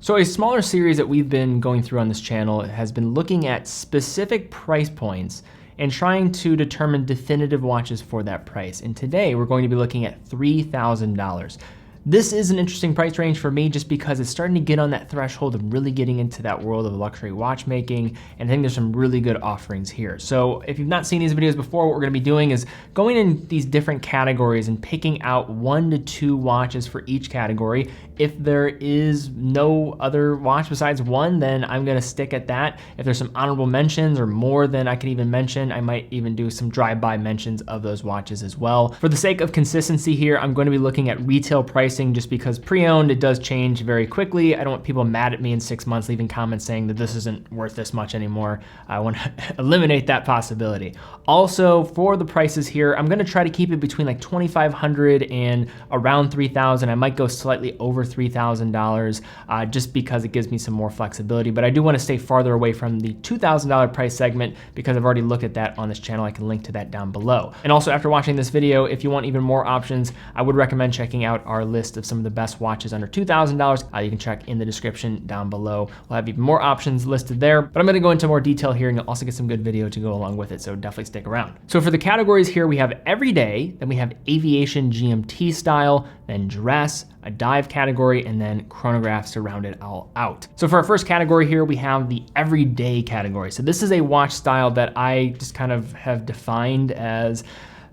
So a smaller series that we've been going through on this channel has been looking at specific price points and trying to determine definitive watches for that price. And today we're going to be looking at $3,000. This is an interesting price range for me just because it's starting to get on that threshold of really getting into that world of luxury watchmaking, and I think there's some really good offerings here. So if you've not seen these videos before, what we're gonna be doing is going in these different categories and picking out 1 to 2 watches for each category. If there is no other watch besides one, then I'm gonna stick at that. If there's some honorable mentions or more than I can even mention, I might even do some drive-by mentions of those watches as well. For the sake of consistency here, I'm going to be looking at retail pricing just because pre-owned, it does change very quickly. I don't want people mad at me in 6 months leaving comments saying that this isn't worth this much anymore. I want to eliminate that possibility. Also, for the prices here, I'm gonna try to keep it between like $2,500 and around $3,000. I might go slightly over $3,000 just because it gives me some more flexibility, but I do want to stay farther away from the $2,000 price segment because I've already looked at that on this channel. I can link to that down below. And also, after watching this video, if you want even more options, I would recommend checking out our list of some of the best watches under $2,000. You can check in the description down below. We'll have even more options listed there, but I'm gonna go into more detail here and you'll also get some good video to go along with it, so definitely stick around. So for the categories here, we have everyday, then we have aviation GMT style, then dress, a dive category, and then chronographs to round it all out. So for our first category here, we have the everyday category. So this is a watch style that I just kind of have defined as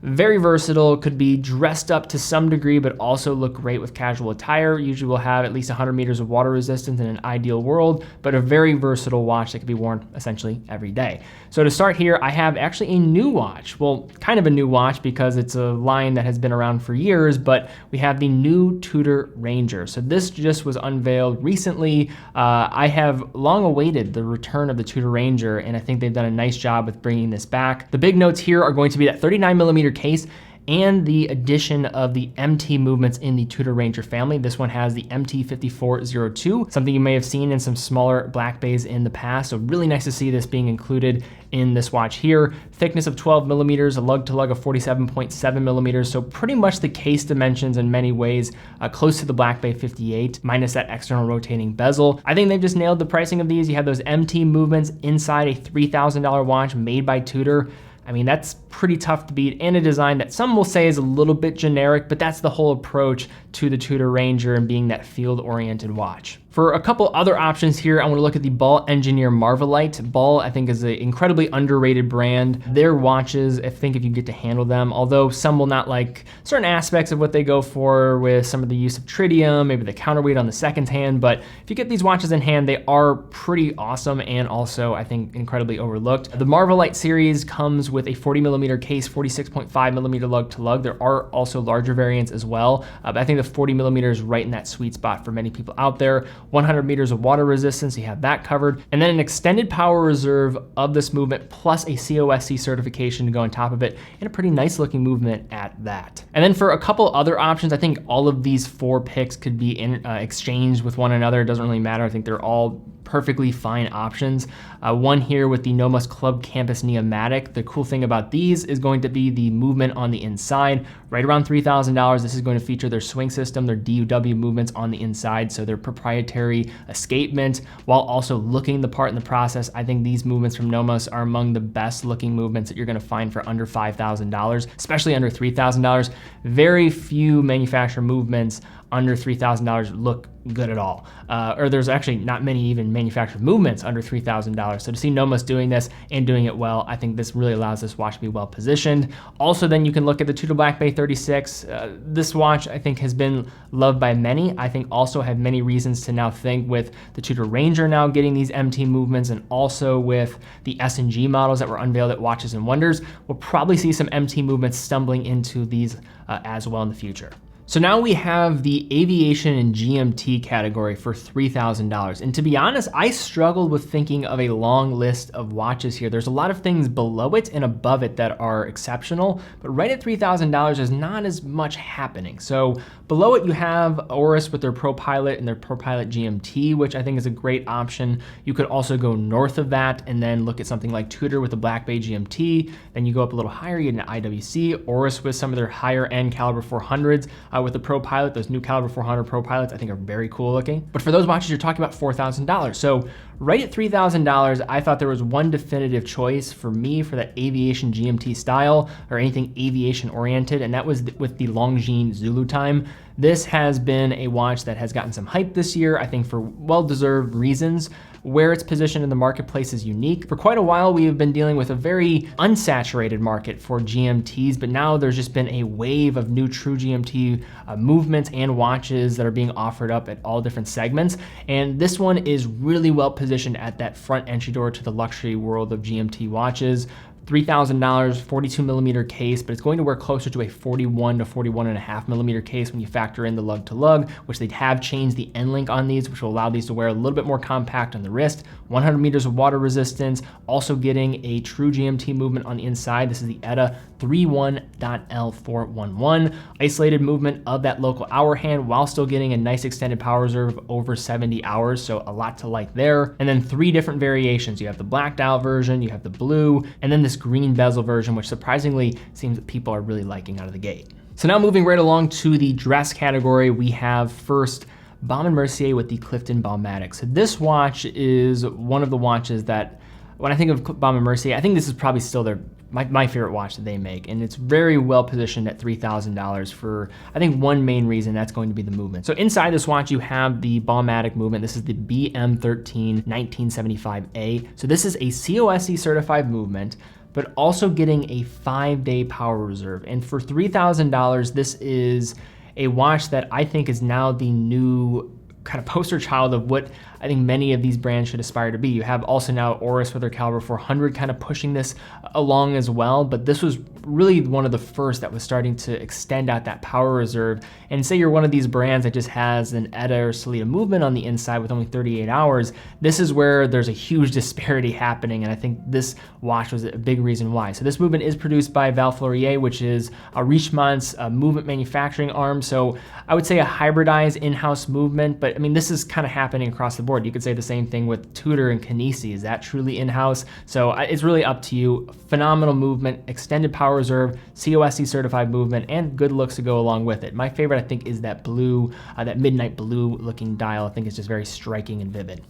very versatile, could be dressed up to some degree, but also look great with casual attire. Usually will have at least 100 meters of water resistance in an ideal world, but a very versatile watch that can be worn essentially every day. So to start here, I have actually a new watch. Well, kind of a new watch because it's a line that has been around for years, but we have the new Tudor Ranger. So this just was unveiled recently. I have long awaited the return of the Tudor Ranger, and I think they've done a nice job with bringing this back. The big notes here are going to be that 39mm case and the addition of the MT movements in the Tudor Ranger family. This one has the MT5402, something you may have seen in some smaller black bays in the past. So really nice to see this being included in this watch here. Thickness of 12mm, a lug to lug of 47.7mm. So pretty much the case dimensions in many ways, close to the Black Bay 58, minus that external rotating bezel. I think they've just nailed the pricing of these. You have those MT movements inside a $3,000 watch made by Tudor. I mean, that's pretty tough to beat, and a design that some will say is a little bit generic, but that's the whole approach to the Tudor Ranger and being that field-oriented watch. For a couple other options here, I want to look at the Ball Engineer Marvelite. Ball, I think, is an incredibly underrated brand. Their watches, I think if you get to handle them, although some will not like certain aspects of what they go for with some of the use of tritium, maybe the counterweight on the second hand, but if you get these watches in hand, they are pretty awesome and also, I think, incredibly overlooked. The Marvelite series comes with a 40mm case, 46.5mm lug to lug. There are also larger variants as well, but I think the 40mm is right in that sweet spot for many people out there. 100 meters of water resistance, you have that covered. And then an extended power reserve of this movement plus a COSC certification to go on top of it, and a pretty nice looking movement at that. And then for a couple other options, I think all of these 4 picks could be exchanged with one another. It doesn't really matter. I think they're all perfectly fine options. One here with the Nomos Club Campus Neomatic. The cool thing about these is going to be the movement on the inside. Right around $3,000, this is going to feature their swing system, their DUW movements on the inside, so their proprietary escapement, while also looking the part in the process. I think these movements from Nomos are among the best looking movements that you're gonna find for under $5,000, especially under $3,000. Very few manufacturer movements under $3,000 look good at all. Or there's actually not many even manufactured movements under $3,000. So to see Nomos doing this and doing it well, I think this really allows this watch to be well positioned. Also, then you can look at the Tudor Black Bay 36. This watch, I think, has been loved by many. I think also have many reasons to now think with the Tudor Ranger now getting these MT movements, and also with the S&G models that were unveiled at Watches and Wonders, we'll probably see some MT movements stumbling into these as well in the future. So now we have the aviation and GMT category for $3,000. And to be honest, I struggled with thinking of a long list of watches here. There's a lot of things below it and above it that are exceptional, but right at $3,000 is not as much happening. So below it, you have Oris with their Pro Pilot and their Pro Pilot GMT, which I think is a great option. You could also go north of that and then look at something like Tudor with the Black Bay GMT. Then you go up a little higher, you get an IWC, Oris with some of their higher end caliber 400s. with the Pro Pilot. Those new Caliber 400 Pro Pilots I think are very cool looking. But for those watches, you're talking about $4,000. So right at $3,000, I thought there was one definitive choice for me for that Aviation GMT style or anything aviation oriented, and that was with the Longines Zulu Time. This has been a watch that has gotten some hype this year, I think for well-deserved reasons. Where it's positioned in the marketplace is unique. For quite a while, we have been dealing with a very unsaturated market for GMTs, but now there's just been a wave of new true GMT movements and watches that are being offered up at all different segments. And this one is really well positioned at that front entry door to the luxury world of GMT watches. $3,000, 42 millimeter case, but it's going to work closer to a 41 to 41.5 millimeter case when you factor in the lug to lug, which they have changed the end link on these, which will allow these to wear a little bit more compact on the wrist. 100 meters of water resistance, also getting a true GMT movement on the inside. This is the ETA 31.L411. Isolated movement of that local hour hand while still getting a nice extended power reserve of over 70 hours, so a lot to like there. And then 3 different variations. You have the blacked out version, you have the blue, and then this green bezel version, which surprisingly seems that people are really liking out of the gate. So now moving right along to the dress category, we have first Baume & Mercier with the Clifton Balmatic. So this watch is one of the watches that, when I think of Baume & Mercier, I think this is probably still my favorite watch that they make, and it's very well positioned at $3,000 for, I think, one main reason, that's going to be the movement. So inside this watch, you have the Balmatic movement. This is the BM13 1975A. So this is a COSC certified movement, but also getting a 5-day power reserve. And for $3,000, this is a watch that I think is now the new kind of poster child of what I think many of these brands should aspire to be. You have also now Oris with their Caliber 400 kind of pushing this along as well, but this was really one of the first that was starting to extend out that power reserve. And say you're one of these brands that just has an ETA or Sellita movement on the inside with only 38 hours, this is where there's a huge disparity happening, and I think this watch was a big reason why. So this movement is produced by Val Fleurier, which is Richemont's movement manufacturing arm, so I would say a hybridized in-house movement, but I mean, this is kind of happening across the board. You could say the same thing with Tudor and Canisi. Is that truly in-house? So it's really up to you. Phenomenal movement, extended power reserve, COSC certified movement, and good looks to go along with it. My favorite, I think, is that blue, that midnight blue looking dial. I think it's just very striking and vivid.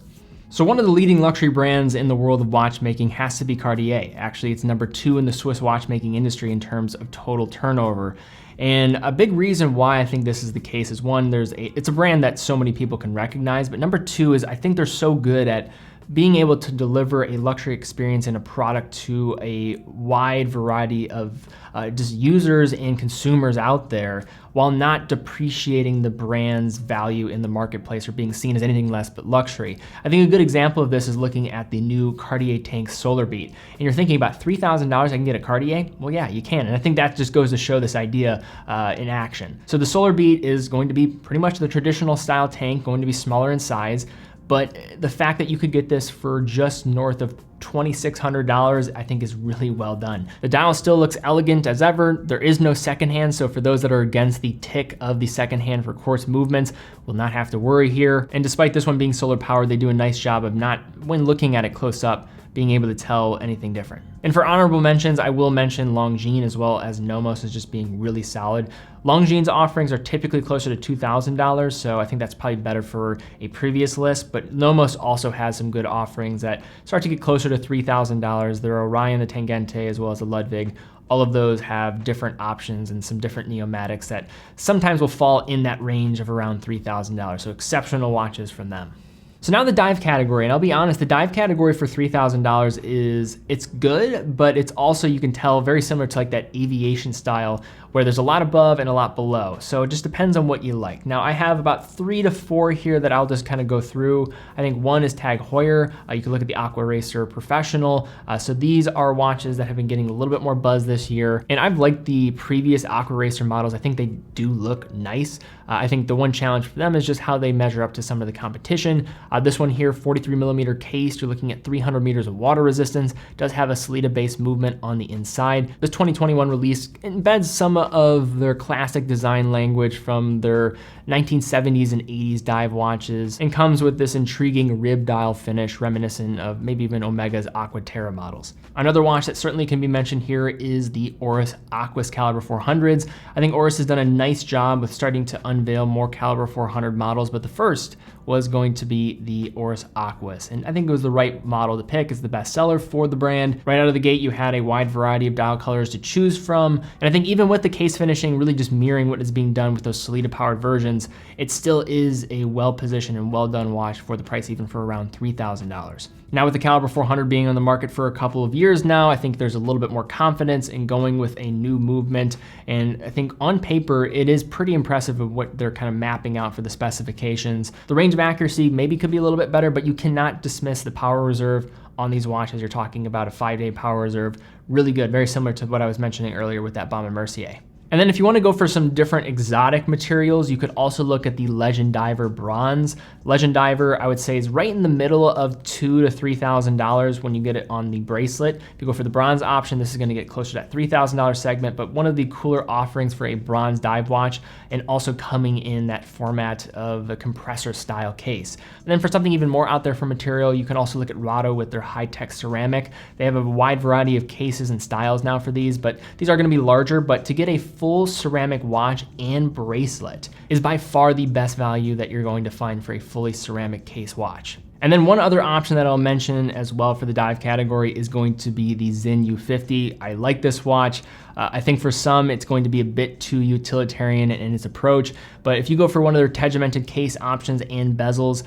So one of the leading luxury brands in the world of watchmaking has to be Cartier. Actually, it's number 2 in the Swiss watchmaking industry in terms of total turnover. And a big reason why I think this is the case is, one, it's a brand that so many people can recognize, but number 2 is I think they're so good at being able to deliver a luxury experience and a product to a wide variety of just users and consumers out there, while not depreciating the brand's value in the marketplace or being seen as anything less but luxury. I think a good example of this is looking at the new Cartier Tank Solar Beat. And you're thinking about $3,000, I can get a Cartier? Well, yeah, you can. And I think that just goes to show this idea in action. So the Solar Beat is going to be pretty much the traditional style tank, going to be smaller in size, but the fact that you could get this for just north of $2,600, I think is really well done. The dial still looks elegant as ever. There is no secondhand, so for those that are against the tick of the secondhand for quartz movements, will not have to worry here. And despite this one being solar powered, they do a nice job of not, when looking at it close up, being able to tell anything different. And for honorable mentions, I will mention Longines as well as Nomos as just being really solid. Longines offerings are typically closer to $2,000, so I think that's probably better for a previous list, but Nomos also has some good offerings that start to get closer to $3,000. There are Orion, the Tangente, as well as the Ludwig. All of those have different options and some different neomatics that sometimes will fall in that range of around $3,000, so exceptional watches from them. So now the dive category, and I'll be honest, the dive category for $3,000 it's good, but it's also, you can tell, very similar to like that aviation style where there's a lot above and a lot below. So it just depends on what you like. Now I have about 3 to 4 here that I'll just kind of go through. I think one is Tag Heuer. You can look at the Aqua Racer Professional. So these are watches that have been getting a little bit more buzz this year. And I've liked the previous Aqua Racer models. I think they do look nice. I think the one challenge for them is just how they measure up to some of the competition. This one here, 43mm case, you're looking at 300 meters of water resistance, does have a Sellita-based movement on the inside. This 2021 release embeds some of their classic design language from their 1970s and 80s dive watches and comes with this intriguing rib dial finish reminiscent of maybe even Omega's Aquaterra models. Another watch that certainly can be mentioned here is the Oris Aquis Caliber 400s. I think Oris has done a nice job with starting to unveil more Caliber 400 models, but the first was going to be the Oris Aquis. And I think it was the right model to pick. It's the best seller for the brand. Right out of the gate, you had a wide variety of dial colors to choose from. And I think even with the case finishing really just mirroring what is being done with those Sellita powered versions, it still is a well-positioned and well-done watch for the price, even for around $3,000. Now with the Caliber 400 being on the market for a couple of years now, I think there's a little bit more confidence in going with a new movement. And I think on paper, it is pretty impressive of what they're kind of mapping out for the specifications. The range of accuracy maybe could be a little bit better, but you cannot dismiss the power reserve on these watches. You're talking about a 5-day power reserve. Really good, very similar to what I was mentioning earlier with that Baume & Mercier. And then if you want to go for some different exotic materials, you could also look at the Legend Diver Bronze. Legend Diver, I would say, is right in the middle of $2,000 to $3,000 when you get it on the bracelet. If you go for the bronze option, this is going to get closer to that $3,000 segment, but one of the cooler offerings for a bronze dive watch, and also coming in that format of a compressor style case. And then for something even more out there for material, you can also look at Rado with their high-tech ceramic. They have a wide variety of cases and styles now for these, but these are going to be larger. But to get a full ceramic watch and bracelet is by far the best value that you're going to find for a fully ceramic case watch. And then one other option that I'll mention as well for the dive category is going to be the Sinn U50. I like this watch. I think for some, it's going to be a bit too utilitarian in its approach, but if you go for one of their tegimented case options and bezels,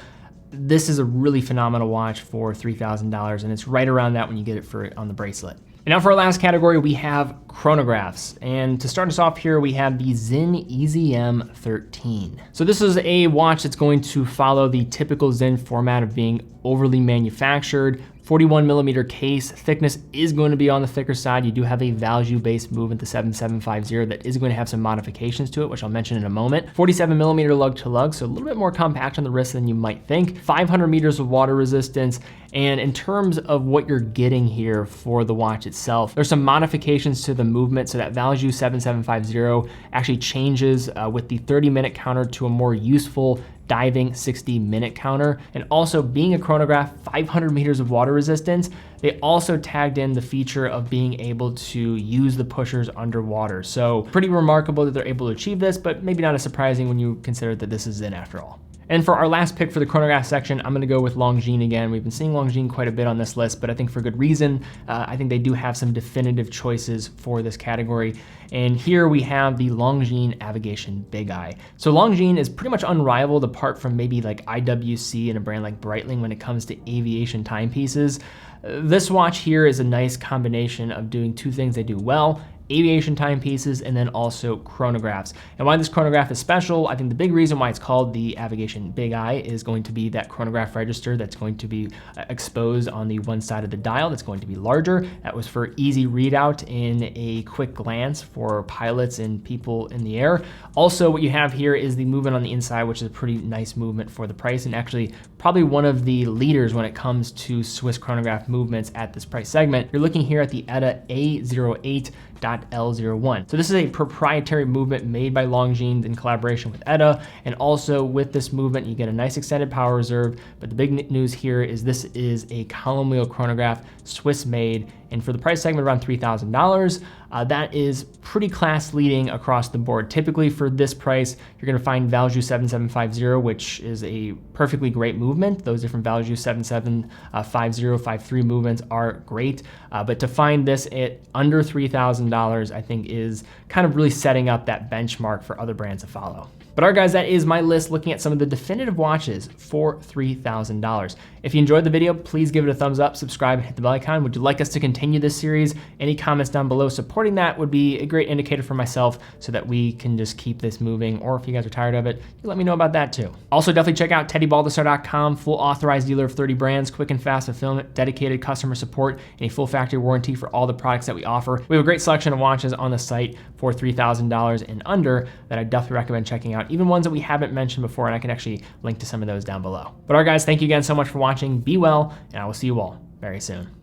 this is a really phenomenal watch for $3,000, and it's right around that when you get it for on the bracelet. And now for our last category, we have chronographs. And to start us off here, we have the Sinn EZM 13. So this is a watch that's going to follow the typical Sinn format of being overly manufactured. 41mm case, thickness is going to be on the thicker side. You do have a value-based movement, the 7750, that is going to have some modifications to it, which I'll mention in a moment. 47mm lug to lug, so a little bit more compact on the wrist than you might think. 500 meters of water resistance. And in terms of what you're getting here for the watch itself, there's some modifications to the movement. So that value 7750 actually changes with the 30-minute counter to a more useful diving 60-minute counter. And also, being a chronograph, 500 meters of water resistance, they also tagged in the feature of being able to use the pushers underwater. So pretty remarkable that they're able to achieve this, but maybe not as surprising when you consider that this is Sinn after all. And for our last pick for the chronograph section, I'm gonna go with Longines again. We've been seeing Longines quite a bit on this list, but I think for good reason. I think they do have some definitive choices for this category. And here we have the Longines Aviation Big Eye. So Longines is pretty much unrivaled apart from maybe like IWC and a brand like Breitling when it comes to aviation timepieces. This watch here is a nice combination of doing two things they do well: aviation timepieces, and then also chronographs. And why this chronograph is special, I think the big reason why it's called the Aviation Big Eye is going to be that chronograph register that's going to be exposed on the one side of the dial that's going to be larger. That was for easy readout in a quick glance for pilots and people in the air. Also, what you have here is the movement on the inside, which is a pretty nice movement for the price, and actually probably one of the leaders when it comes to Swiss chronograph movements at this price segment. You're looking here at the ETA A08.L01. So this is a proprietary movement made by Longines in collaboration with ETA, and also with this movement you get a nice extended power reserve, but the big news here is this is a column wheel chronograph, Swiss made, and for the price segment around $3,000, that is pretty class leading across the board. Typically for this price, you're gonna find Valjoux 7750, which is a perfectly great movement. Those different Valjoux 7750, 53 movements are great, but to find this at under $3,000, I think is kind of really setting up that benchmark for other brands to follow. But all right, guys, that is my list looking at some of the definitive watches for $3,000. If you enjoyed the video, please give it a thumbs up, subscribe, and hit the bell icon. Would you like us to continue this series? Any comments down below supporting that would be a great indicator for myself so that we can just keep this moving. Or if you guys are tired of it, you let me know about that too. Also, definitely check out TeddyBaldassarre.com, full authorized dealer of 30 brands, quick and fast fulfillment, dedicated customer support, and a full factory warranty for all the products that we offer. We have a great selection of watches on the site for $3,000 and under that I definitely recommend checking out even ones that we haven't mentioned before, and I can actually link to some of those down below. But all right, guys, thank you again so much for watching. Be well, and I will see you all very soon.